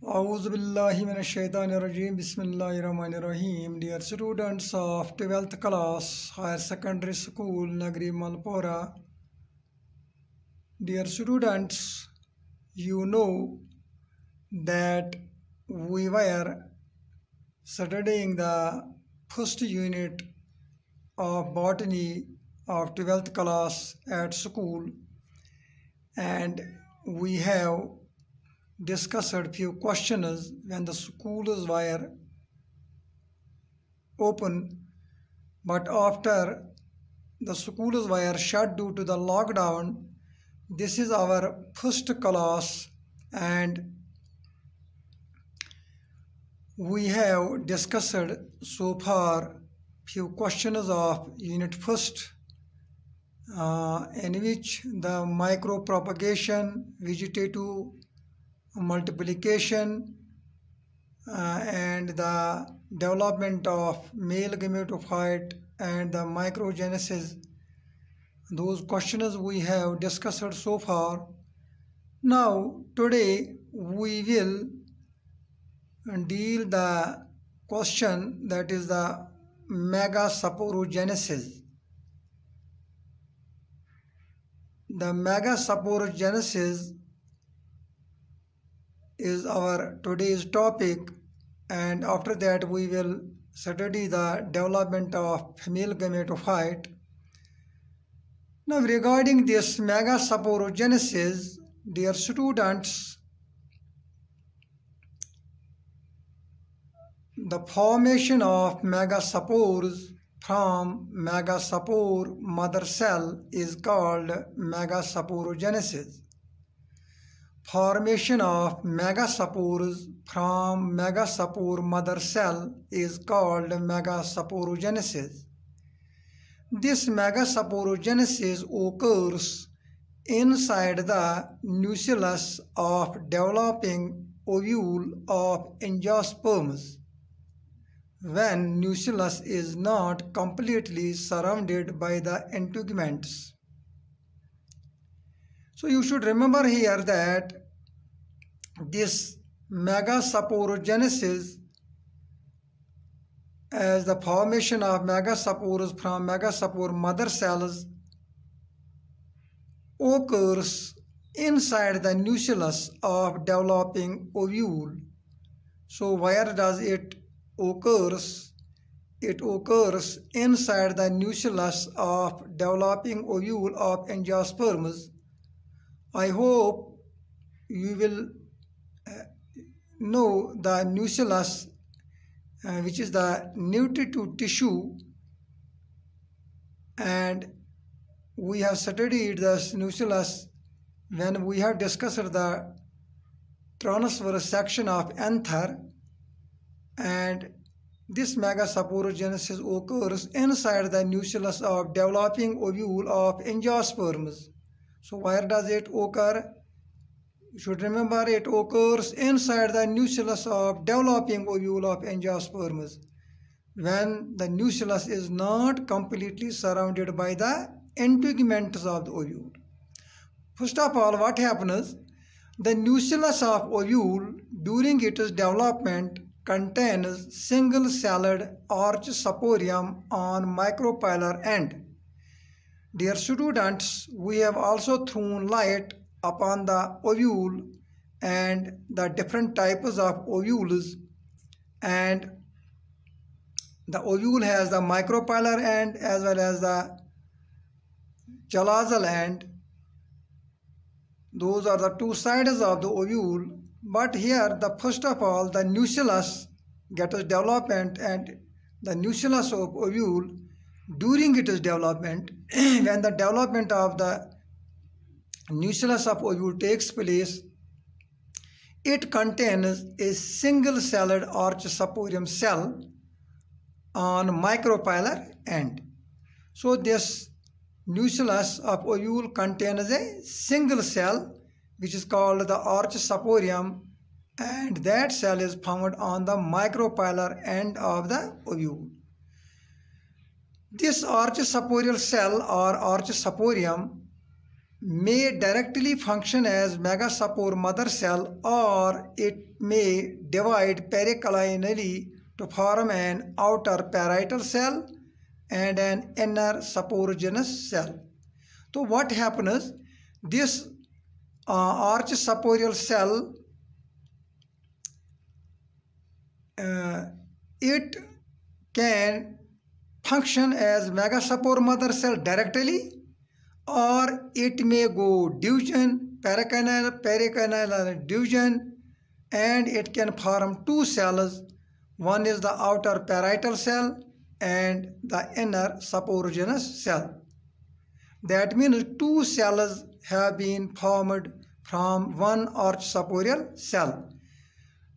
Auzubillahiminash-shaytanir-rajim. Bismillahir-rahmanir-rahim. Dear students of 12th class, Higher Secondary School, Nagri Malpora. Dear students, you know that we were studying the first unit of botany of 12th class at school, and we have discussed few questions when the schools were open, but after the schools were shut due to the lockdown. This is our first class, and we have discussed so far few questions of unit first, in which the micropropagation, vegetative multiplication, and the development of male gametophyte and the microgenesis. Those questions we have discussed so far. Now today we will deal the question that is the megasporogenesis. The megasporogenesis is our today's topic, and after that we will study the development of female gametophyte. Now regarding this megasporogenesis, dear students, the formation of megaspores from megaspore mother cell is called megasporogenesis. Formation of megaspores from megaspore mother cell is called megasporogenesis. This megasporogenesis occurs inside the nucleus of developing ovule of angiosperms, when nucleus is not completely surrounded by the integuments. So you should remember here that this megasporogenesis, as the formation of megaspores from megaspore mother cells, occurs inside the nucleus of developing ovule. So where does it occurs? It occurs inside the nucleus of developing ovule of angiosperms. I hope you will know the nucleus, which is the nutritive tissue, and we have studied this nucleus when we have discussed the transverse section of anther, and this megasporogenesis occurs inside the nucleus of developing ovule of angiosperms. So where does it occur? You should remember it occurs inside the nucleus of developing ovule of angiosperms, when the nucleus is not completely surrounded by the integuments of the ovule. First of all, what happens? The nucleus of ovule during its development contains single-celled archesporium on micropylar end. Dear students, we have also thrown light upon the ovule and the different types of ovules, and the ovule has the micropylar end as well as the chalazal end. Those are the two sides of the ovule. But here, first of all, the nucleus gets development, and the nucleus of ovule during its development, when the development of the nucleus of ovule takes place, it contains a single-celled archesporium cell on micropylar end. So this nucleus of ovule contains a single cell which is called the archesporium, and that cell is found on the micropylar end of the ovule. This archesporial cell or archesporium may directly function as megaspore mother cell, or it may divide periclinally to form an outer parietal cell and an inner sporogenous cell. So what happens? This arch saporial cell, it can function as megaspore mother cell directly, or it may go division, perikinal division, and it can form two cells. One is the outer parietal cell and the inner sporogenous cell. That means two cells have been formed from one arch saporial cell.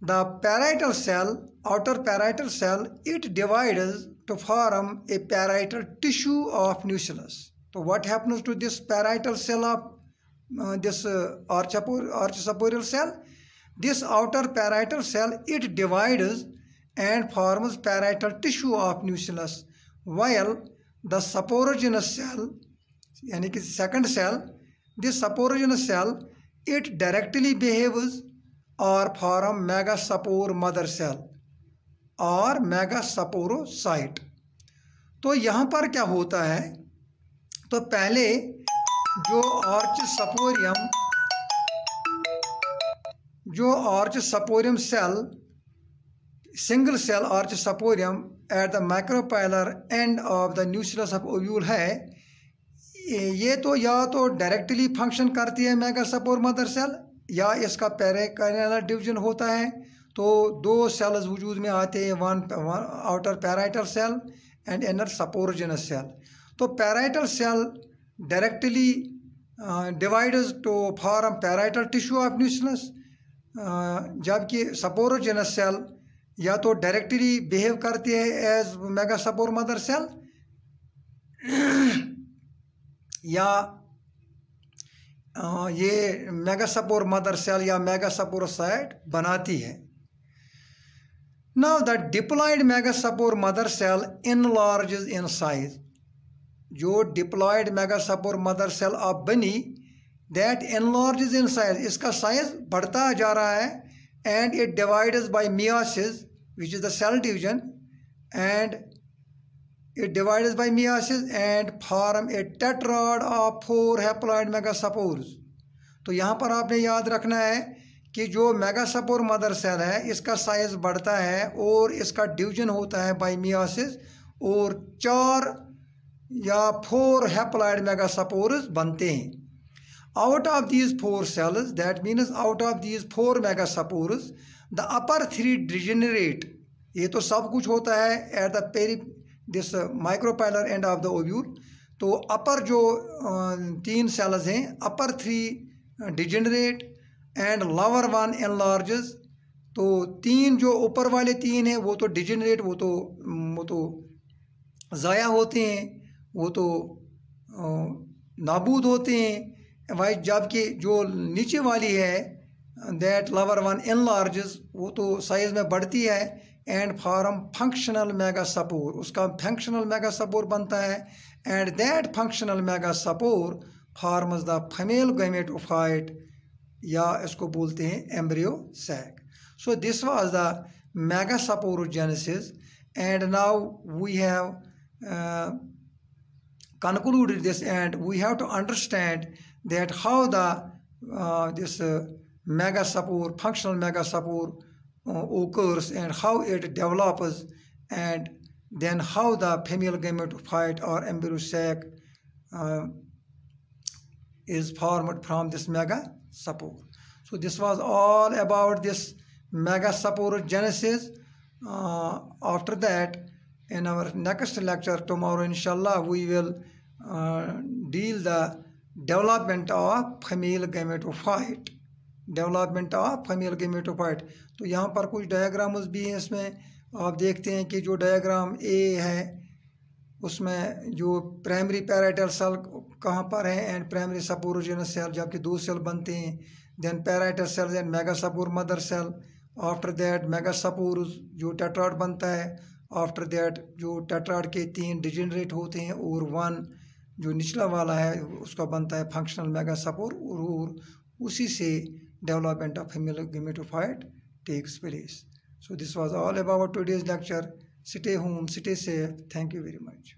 The parietal cell, outer parietal cell, it divides to form a parietal tissue of nucleus. So what happens to this parietal cell of this arch saporial cell? This outer parietal cell, it divides and forms parietal tissue of nucleus, while the sporogenous cell, यानी कि second cell, this sporogenous cell, it directly behaves or form megaspore mother cell और मेगास्पोरोसाइट। तो यहाँ पर क्या होता है? तो पहले जो archesporium cell, single cell archesporium at the micropylar end of the nucleus of ovule है, ये तो या तो डायरेक्टली फंक्शन करती है मेगास्पोर मदर सेल, या इसका पेरिकाइनल डिवीजन होता है। तो दो सेल्स वजूद में आते हैं, one outer parietal cell and inner sporogenous cell. तो parietal cell directly divides to form parietal tissue of nucleus, जबकि स्पोरोजेनस सेल या तो डायरेक्टली बिहेव करती है एज मेगास्पोर मदर सेल या ये मेगास्पोर मदर सेल या मेगास्पोरोसाइट बनाती है। Now the diploid megaspore mother cell enlarges in size. जो diploid megaspore mother cell अब बनी, that enlarges in size, इसका size बढ़ता जा रहा है, and it divides by meiosis, which is the cell division, and it divides by meiosis and form a tetrad of 4 haploid megaspores. तो यहाँ पर आपने याद रखना है कि जो मेगास्पोर मदर सेल है, इसका साइज बढ़ता है और इसका डिवीजन होता है बाय मियोसिस, और 4 या 4 हैप्लॉइड मेगास्पोर्स बनते हैं। Out of these 4 cells, that means out of these 4 megaspores, the upper 3 degenerate. ये तो सब कुछ होता है at the very this micropylar end of the ovule. तो अपर जो 3 सेल्स हैं, upper 3 degenerate and lower 1 enlarges. तो 3 जो ऊपर वाले 3 हैं वो तो डिजेनरेट, वो तो ज़ाया होते हैं, वो तो नाबूद होते हैं भाई, जबकि जो नीचे वाली है दैट लोअर 1 एनलार्जेस, वो तो साइज में बढ़ती है एंड फॉर्म फंक्शनल मेगास्पोर, उसका फंक्शनल मेगास्पोर बनता है, and that functional megaspore forms the female gametophyte, या इसको बोलते हैं embryo sac. So this was the megasporogenesis, and now we have concluded this, and we have to understand that how the this megaspore, functional megaspore occurs, and how it develops, and then how the female gametophyte or embryo sac is formed from this megaspore. So this was all about this megasporogenesis. After that, in our next lecture tomorrow, inshallah, we will deal the development of female gametophyte, तो यहाँ पर कुछ diagrams भी हैं। इसमें आप देखते हैं कि जो डायग्राम ए है उसमें जो प्राइमरी पैराइटल सेल कहाँ पर है एंड प्राइमरी स्पोरोजेनस सेल, जबकि 2 सेल बनते हैं, then parietal cell and megaspore mother cell. After that megaspore जो टेट्राड बनता है, आफ्टर दैट जो टेट्राड के 3 डिजेनरेट होते हैं और 1 जो निचला वाला है उसका बनता है फंक्शनल मेगास्पोर और उसी से development of female gametophyte takes place. So this was all about today's lecture. Stay home, stay safe. Thank you very much.